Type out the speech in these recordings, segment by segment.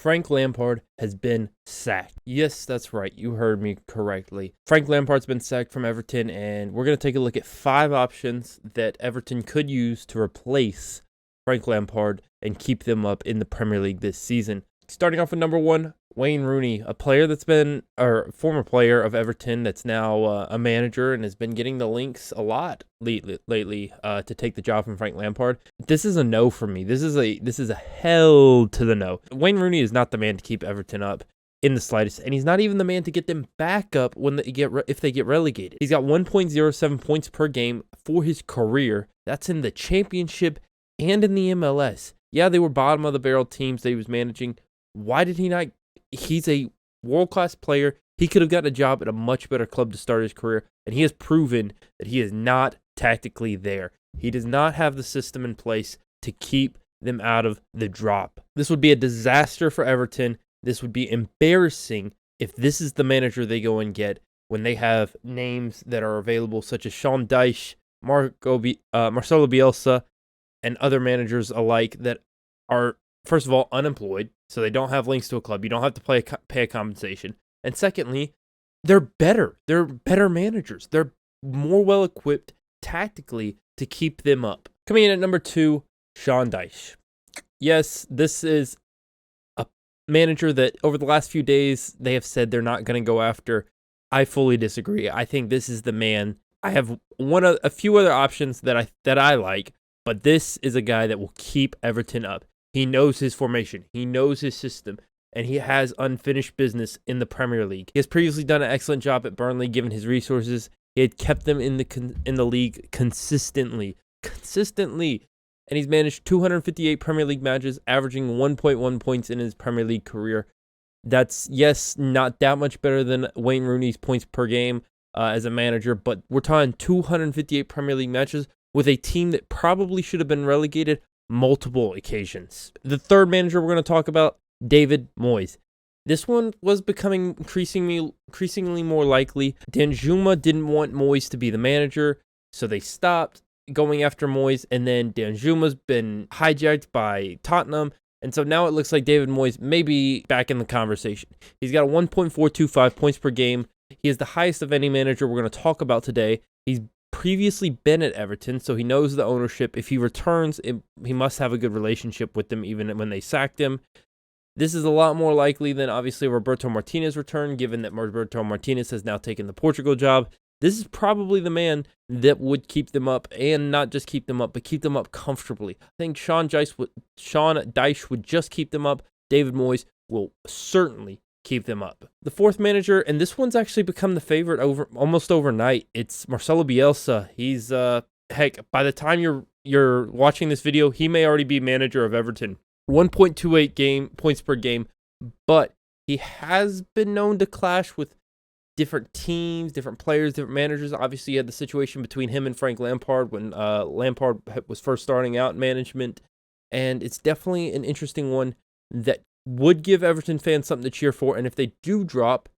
Frank Lampard has been sacked. Yes, that's right. You heard me correctly. Frank Lampard's been sacked from Everton, and we're going to take a look at 5 options that Everton could use to replace Frank Lampard and keep them up in the Premier League this season. Starting off with number 1, Wayne Rooney, a player that's been, or former player of Everton that's now a manager and has been getting the links a lot lately to take the job from Frank Lampard. This is a no for me. This is a hell to the no. Wayne Rooney is not the man to keep Everton up in the slightest, and he's not even the man to get them back up when if they get relegated. He's got 1.07 points per game for his career. That's in the Championship and in the MLS. Yeah, they were bottom of the barrel teams that he was managing. Why did he not? He's a world-class player. He could have gotten a job at a much better club to start his career, and he has proven that he is not tactically there. He does not have the system in place to keep them out of the drop. This would be a disaster for Everton. This would be embarrassing if this is the manager they go and get when they have names that are available, such as Sean Dyche, Marcelo Bielsa, and other managers alike that are, first of all, unemployed, so they don't have links to a club. You don't have to pay a compensation. And secondly, they're better. They're better managers. They're more well-equipped tactically to keep them up. Coming in at number 2, Sean Dyche. Yes, this is a manager that over the last few days they have said they're not going to go after. I fully disagree. I think this is the man. I have a few other options that I like, but this is a guy that will keep Everton up. He knows his formation. He knows his system. And he has unfinished business in the Premier League. He has previously done an excellent job at Burnley, given his resources. He had kept them in the league consistently. And he's managed 258 Premier League matches, averaging 1.1 points in his Premier League career. That's, yes, not that much better than Wayne Rooney's points per game as a manager, but we're talking 258 Premier League matches with a team that probably should have been relegated multiple occasions. The third manager we're going to talk about, David Moyes. This one was becoming increasingly more likely. Danjuma didn't want Moyes to be the manager, so they stopped going after Moyes, and then Danjuma's been hijacked by Tottenham, and so now it looks like David Moyes may be back in the conversation. He's got a 1.425 points per game. He is the highest of any manager we're going to talk about today. He's previously been at Everton, so he knows the ownership. If he returns, he must have a good relationship with them even when they sacked him. This is a lot more likely than, obviously, Roberto Martinez' return, given that Roberto Martinez has now taken the Portugal job. This is probably the man that would keep them up, and not just keep them up, but keep them up comfortably. I think Sean Dyche would just keep them up. David Moyes will certainly keep them up. The fourth manager, and this one's actually become the favorite almost overnight. It's Marcelo Bielsa. He's heck, by the time you're watching this video, he may already be manager of Everton. 1.28 points per game, but he has been known to clash with different teams, different players, different managers. Obviously, you had the situation between him and Frank Lampard when Lampard was first starting out in management, and it's definitely an interesting one that would give Everton fans something to cheer for, and if they do drop,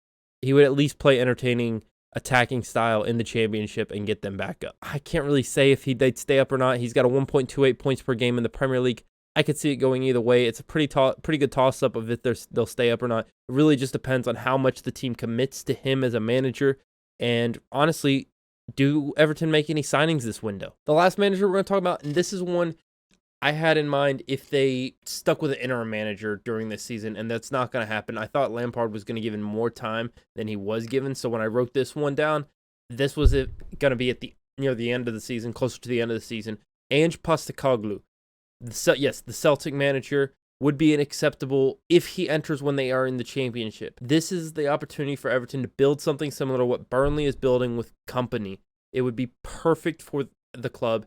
he would at least play entertaining attacking style in the Championship and get them back up. I can't really say if they'd stay up or not. He's got a 1.28 points per game in the Premier League. I could see it going either way. It's a pretty good toss-up of if they'll stay up or not. It really just depends on how much the team commits to him as a manager, and honestly, do Everton make any signings this window? The last manager we're going to talk about, and this is one I had in mind if they stuck with an interim manager during this season, and that's not going to happen. I thought Lampard was going to give him more time than he was given, so when I wrote this one down, this was going to be near the end of the season, closer to the end of the season. Ange Postecoglou, the Celtic manager, would be acceptable if he enters when they are in the Championship. This is the opportunity for Everton to build something similar to what Burnley is building with Company. It would be perfect for the club.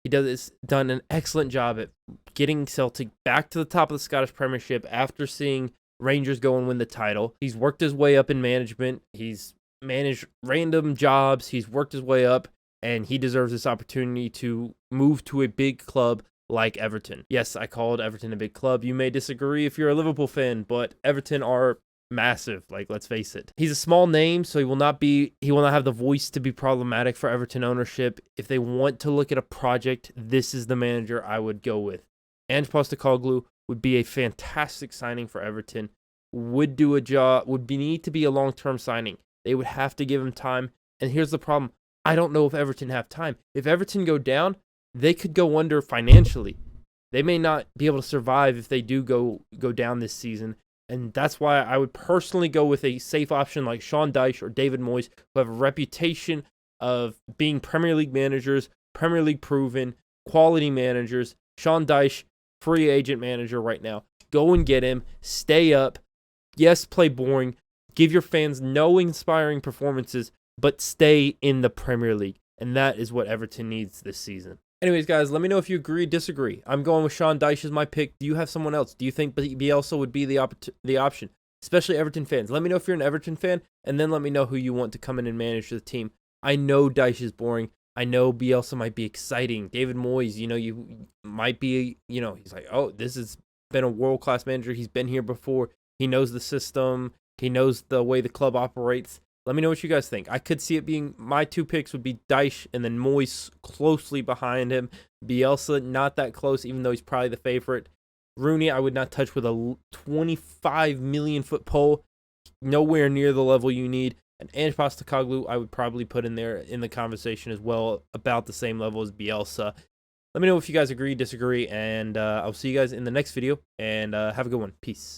He done an excellent job at getting Celtic back to the top of the Scottish Premiership after seeing Rangers go and win the title. He's worked his way up in management. He's managed random jobs. He's worked his way up, and he deserves this opportunity to move to a big club like Everton. Yes, I called Everton a big club. You may disagree if you're a Liverpool fan, but Everton are massive. Like, let's face it. He's a small name, so he will not have the voice to be problematic for Everton ownership. If they want to look at a project, this is the manager I would go with. Ange Postecoglou would be a fantastic signing for Everton. Would do a job, need to be a long-term signing. They would have to give him time. And here's the problem. I don't know if Everton have time. If Everton go down, they could go under financially. They may not be able to survive if they do go down this season. And that's why I would personally go with a safe option like Sean Dyche or David Moyes, who have a reputation of being Premier League managers, Premier League proven, quality managers. Sean Dyche, free agent manager right now. Go and get him. Stay up. Yes, play boring. Give your fans no inspiring performances, but stay in the Premier League. And that is what Everton needs this season. Anyways, guys, let me know if you agree or disagree. I'm going with Sean Dyche as my pick. Do you have someone else? Do you think Bielsa would be the option? Especially Everton fans. Let me know if you're an Everton fan, and then let me know who you want to come in and manage the team. I know Dyche is boring. I know Bielsa might be exciting. David Moyes, you might be, he's like, oh, this has been a world-class manager. He's been here before. He knows the system. He knows the way the club operates. Let me know what you guys think. I could see it being, my two picks would be Dyche and then Moyes closely behind him. Bielsa, not that close, even though he's probably the favorite. Rooney, I would not touch with a 25 million foot pole. Nowhere near the level you need. And Ange Postecoglou, I would probably put in there in the conversation as well, about the same level as Bielsa. Let me know if you guys agree, disagree, and I'll see you guys in the next video, and have a good one. Peace.